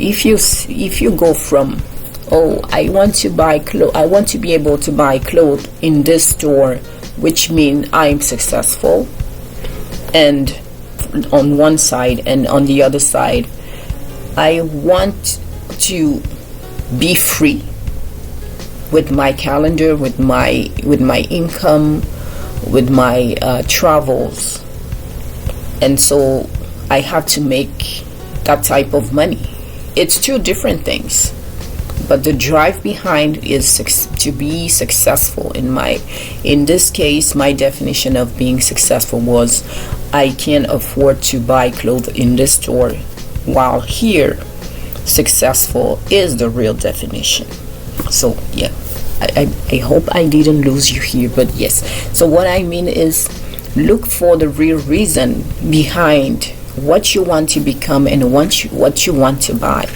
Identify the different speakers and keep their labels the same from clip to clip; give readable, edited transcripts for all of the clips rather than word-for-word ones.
Speaker 1: if you go from, oh, I want to buy clothes, I want to be able to buy clothes in this store, which means I'm successful, and on one side, and on the other side, I want to be free with my calendar, with my income, with my travels, and so I have to make that type of money. It's two different things, but the drive behind is to be successful. In this case, my definition of being successful was I can afford to buy clothes in this store, while here successful is the real definition. So yeah, I hope I didn't lose you here, but yes. So what I mean is, look for the real reason behind what you want to become and what you want to buy.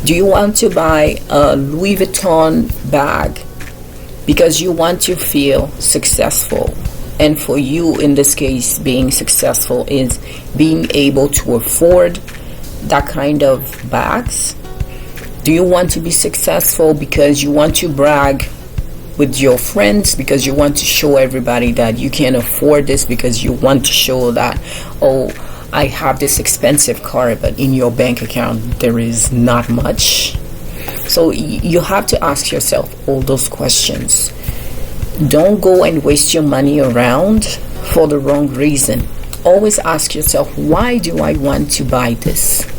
Speaker 1: Do you want to buy a Louis Vuitton bag because you want to feel successful? And for you, in this case, being successful is being able to afford that kind of bags? Do you want to be successful because you want to brag with your friends, because you want to show everybody that you can afford this, because you want to show that, oh, I have this expensive car, but in your bank account there is not much? So you have to ask yourself all those questions. Don't go and waste your money around for the wrong reason. Always ask yourself, why do I want to buy this?